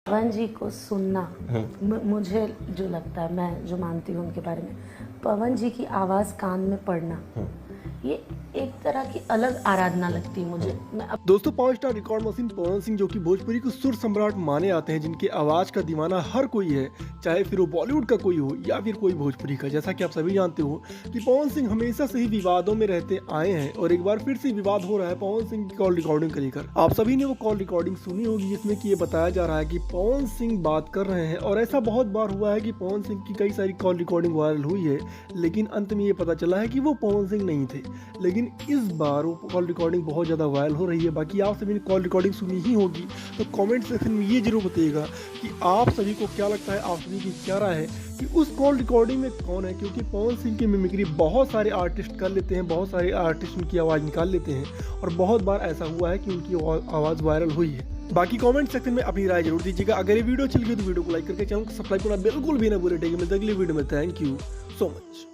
पवन जी को सुनना मुझे जो लगता है, मैं जो मानती हूँ उनके बारे में, पवन जी की आवाज़ कान में पड़ना ये एक तरह की अलग आराधना लगती है मुझे। दोस्तों, 5 star record machine Pawan Singh जो कि भोजपुरी के सुर सम्राट माने आते हैं, जिनकी आवाज़ का दीवाना हर कोई है, चाहे फिर वो बॉलीवुड का कोई हो या फिर कोई भोजपुरी का। जैसा कि आप सभी जानते हो कि पवन सिंह हमेशा से ही विवादों में रहते आए हैं और एक बार फिर से विवाद हो रहा है पवन सिंह की कॉल रिकॉर्डिंग को लेकर। आप सभी ने वो कॉल रिकॉर्डिंग सुनी होगी जिसमें कि ये बताया जा रहा है कि पवन सिंह बात कर रहे हैं, और ऐसा बहुत बार हुआ है कि पवन सिंह की कई सारी कॉल रिकॉर्डिंग वायरल हुई है, लेकिन अंत में ये पता चला है कि वो पवन सिंह नहीं थे। लेकिन इस बार वो कॉल रिकॉर्डिंग बहुत ज़्यादा वायरल हो रही है। बाकी आप सभी ने कॉल रिकॉर्डिंग सुनी ही होगी, तो कमेंट सेक्शन में ये जरूर बताइएगा कि आप सभी को क्या लगता है, आप सभी की क्या राय है कि उस कॉल रिकॉर्डिंग में कौन है। क्योंकि पवन सिंह की मिमिक्री बहुत सारे आर्टिस्ट कर लेते हैं, बहुत सारे आर्टिस्ट उनकी आवाज़ निकाल लेते हैं, और बहुत बार ऐसा हुआ है कि उनकी आवाज़ वायरल हुई है। बाकी कमेंट सेक्शन में अपनी राय जरूर दीजिएगा। अगर ये वीडियो अच्छी लगी तो वीडियो को लाइक करके चैनल को सब्सक्राइब करना बिल्कुल भी ना भूलें। मिलते हैं अगली वीडियो में। Thank you so much.